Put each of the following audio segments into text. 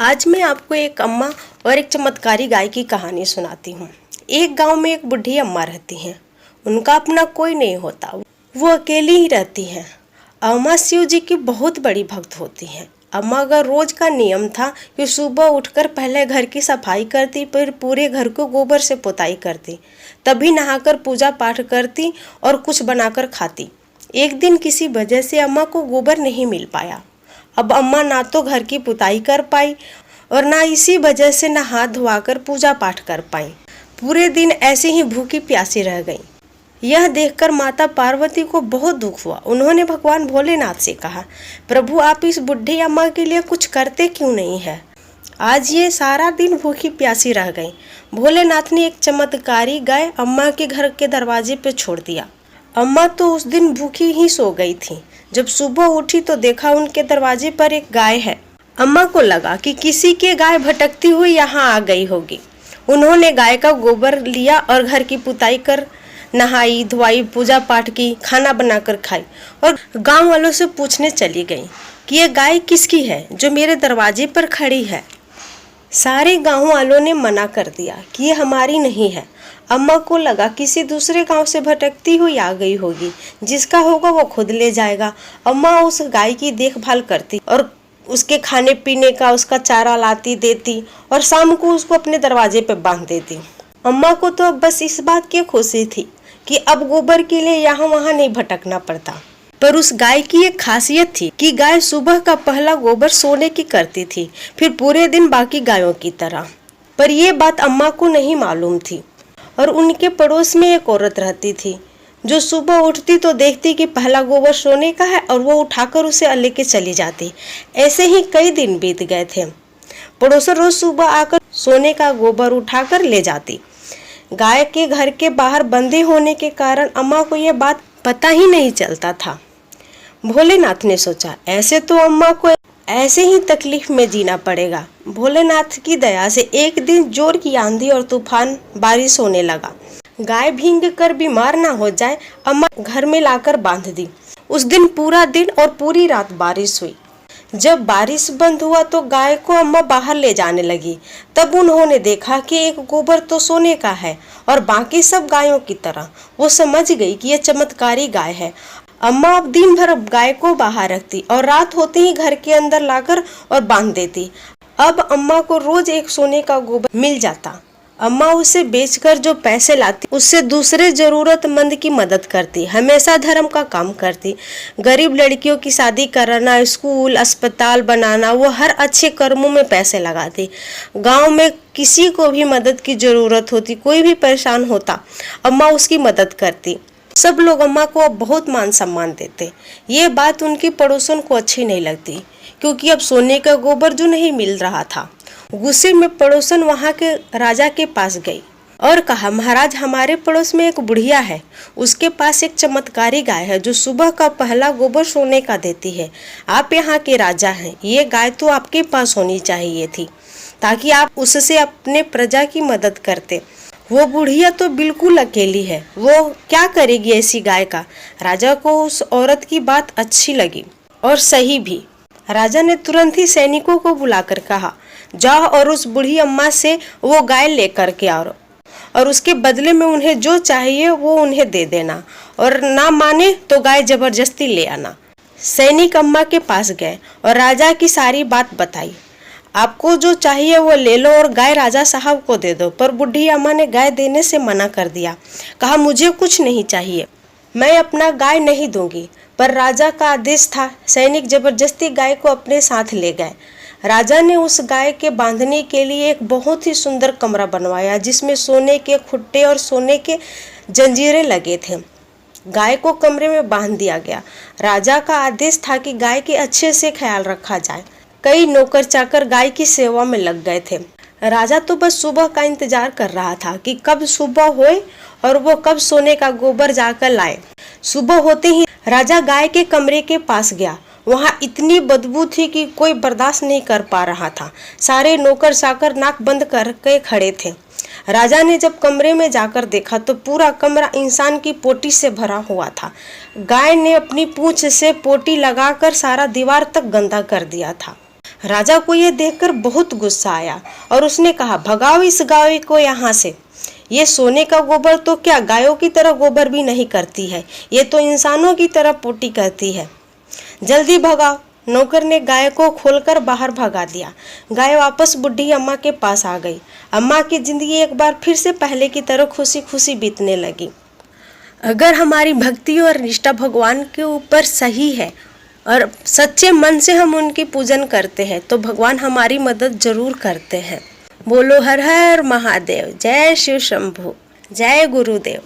आज मैं आपको एक अम्मा और एक चमत्कारी गाय की कहानी सुनाती हूँ। एक गांव में एक बुढ़ी अम्मा रहती हैं। उनका अपना कोई नहीं होता, वो अकेली ही रहती हैं। अम्मा शिव जी की बहुत बड़ी भक्त होती हैं। अम्मा का रोज का नियम था कि सुबह उठकर पहले घर की सफाई करती, फिर पूरे घर को गोबर से पुताई करती, तभी नहाकर पूजा पाठ करती और कुछ बनाकर खाती। एक दिन किसी वजह से अम्मा को गोबर नहीं मिल पाया। अब अम्मा ना तो घर की पुताई कर पाई और ना इसी वजह से ना हाथ धोआकर पूजा पाठ कर पाई। पूरे दिन ऐसे ही भूखी प्यासी रह गई। यह देखकर माता पार्वती को बहुत दुख हुआ। उन्होंने भगवान भोलेनाथ से कहा, प्रभु आप इस बुढ़ी अम्मा के लिए कुछ करते क्यों नहीं है? आज ये सारा दिन भूखी प्यासी रह गई। भोलेनाथ ने एक चमत्कारी गाय अम्मा के घर के दरवाजे पे छोड़ दिया। अम्मा तो उस दिन भूखी ही सो गई थी। जब सुबह उठी तो देखा उनके दरवाजे पर एक गाय है। अम्मा को लगा कि किसी के गाय भटकती हुई यहाँ आ गई होगी। उन्होंने गाय का गोबर लिया और घर की पुताई कर नहाई धोई, पूजा पाठ की, खाना बनाकर खाई और गांव वालों से पूछने चली गई कि ये गाय किसकी है जो मेरे दरवाजे पर खड़ी है। सारे गांव वालों ने मना कर दिया कि ये हमारी नहीं है। अम्मा को लगा किसी दूसरे गांव से भटकती हुई आ गई होगी, जिसका होगा वो खुद ले जाएगा। अम्मा उस गाय की देखभाल करती और उसके खाने पीने का उसका चारा लाती देती और शाम को उसको अपने दरवाजे पे बांध देती। अम्मा को तो अब बस इस बात की खुशी थी कि अब गोबर के लिए यहाँ वहाँ नहीं भटकना पड़ता। पर उस गाय की एक खासियत थी कि गाय सुबह का पहला गोबर सोने की करती थी, फिर पूरे दिन बाकी गायों की तरह। पर यह बात अम्मा को नहीं मालूम थी। और उनके पड़ोस में एक औरत रहती थी जो सुबह उठती तो देखती कि पहला गोबर सोने का है और वो उठाकर उसे लेके चली जाती। ऐसे ही कई दिन बीत गए थे। पड़ोसन रोज सुबह आकर सोने का गोबर उठाकर ले जाती। गाय के घर के बाहर बंधे होने के कारण अम्मा को यह बात पता ही नहीं चलता था। भोलेनाथ ने सोचा, ऐसे तो अम्मा को ऐसे ही तकलीफ में जीना पड़ेगा। भोलेनाथ की दया से एक दिन जोर की आंधी और तूफान बारिश होने लगा। गाय भीग कर बीमार ना हो जाए, अम्मा घर में लाकर बांध दी। उस दिन पूरा दिन और पूरी रात बारिश हुई। जब बारिश बंद हुआ तो गाय को अम्मा बाहर ले जाने लगी। तब उन्होंने देखा कि एक गोबर तो सोने का है और बाकी सब गायों की तरह। वो समझ गई कि यह चमत्कारी गाय है। अम्मा अब दिन भर गाय को बाहर रखती और रात होते ही घर के अंदर लाकर और बांध देती। अब अम्मा को रोज एक सोने का गोबर मिल जाता। अम्मा उसे बेचकर जो पैसे लाती उससे दूसरे जरूरतमंद की मदद करती, हमेशा धर्म का काम करती। गरीब लड़कियों की शादी कराना, स्कूल अस्पताल बनाना, वो हर अच्छे कर्मों में पैसे लगाती। गांव में किसी को भी मदद की जरूरत होती, कोई भी परेशान होता, अम्मा उसकी मदद करती। सब लोग अम्मा को अब बहुत मान सम्मान देते। ये बात उनकी पड़ोसन को अच्छी नहीं लगती, क्योंकि अब सोने का गोबर जो नहीं मिल रहा था। गुस्से में पड़ोसन वहाँ के राजा के पास गई और कहा, महाराज हमारे पड़ोस में एक बुढ़िया है, उसके पास एक चमत्कारी गाय है जो सुबह का पहला गोबर सोने का देती है। आप यहाँ के राजा हैं, ये गाय तो आपके पास होनी चाहिए थी ताकि आप उससे अपने प्रजा की मदद करते। वो बुढ़िया तो बिल्कुल अकेली है, वो क्या करेगी ऐसी गाय का। राजा को उस औरत की बात अच्छी लगी और सही भी। राजा ने तुरंत ही सैनिकों को बुलाकर कहा, जाओ और उस बूढ़ी अम्मा से वो गाय लेकर के आओ और उसके बदले में उन्हें जो चाहिए वो उन्हें दे देना, और ना माने तो गाय जबरदस्ती ले आना। सैनिक अम्मा के पास गए और राजा की सारी बात बताई। आपको जो चाहिए वो ले लो और गाय राजा साहब को दे दो। पर बूढ़ी अम्मा ने गाय देने से मना कर दिया। कहा, मुझे कुछ नहीं चाहिए, मैं अपना गाय नहीं दूंगी। पर राजा का आदेश था। सैनिक जबरदस्ती गाय को अपने साथ ले गए। राजा ने उस गाय के बांधने के लिए एक बहुत ही सुंदर कमरा बनवाया, जिसमें सोने के खुट्टे और सोने के जंजीरें लगे थे। गाय को कमरे में बांध दिया गया। राजा का आदेश था कि गाय के अच्छे से ख्याल रखा जाए। कई नौकर चाकर गाय की सेवा में लग गए थे। राजा तो बस सुबह का इंतजार कर रहा था कि कब सुबह होए और वो कब सोने का गोबर जाकर लाए। सुबह होते ही राजा गाय के कमरे के पास गया। वहाँ इतनी बदबू थी कि कोई बर्दाश्त नहीं कर पा रहा था। सारे नौकर चाकर नाक बंद करके खड़े थे। राजा ने जब कमरे में जाकर देखा तो पूरा कमरा इंसान की पोटी से भरा हुआ था। गाय ने अपनी पूंछ से पोटी लगाकर सारा दीवार तक गंदा कर दिया था। राजा को यह देखकर बहुत गुस्सा आया और उसने कहा, भगाओ इस गाय को यहाँ से। ये सोने का गोबर तो क्या गायों की तरह गोबर भी नहीं करती है, ये तो इंसानों की तरह पोटी करती है। जल्दी भगाओ। नौकर ने गाय को खोलकर बाहर भगा दिया। गाय वापस बुढ़ी अम्मा के पास आ गई। अम्मा की जिंदगी एक बार फिर से पहले की तरह खुशी खुशी बीतने लगी। अगर हमारी भक्ति और निष्ठा भगवान के ऊपर सही है और सच्चे मन से हम उनकी पूजन करते हैं तो भगवान हमारी मदद जरूर करते हैं। बोलो हर हर महादेव, जय शिव शंभू, जय गुरुदेव।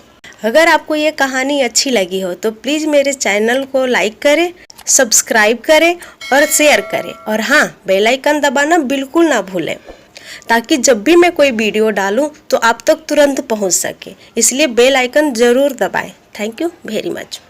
अगर आपको ये कहानी अच्छी लगी हो तो प्लीज़ मेरे चैनल को लाइक करें, सब्सक्राइब करें और शेयर करें, और हाँ, बेल आइकन दबाना बिल्कुल ना भूलें ताकि जब भी मैं कोई वीडियो डालूं तो आप तक तुरंत पहुंच सके। इसलिए बेल आइकन ज़रूर दबाएं। Thank you very much.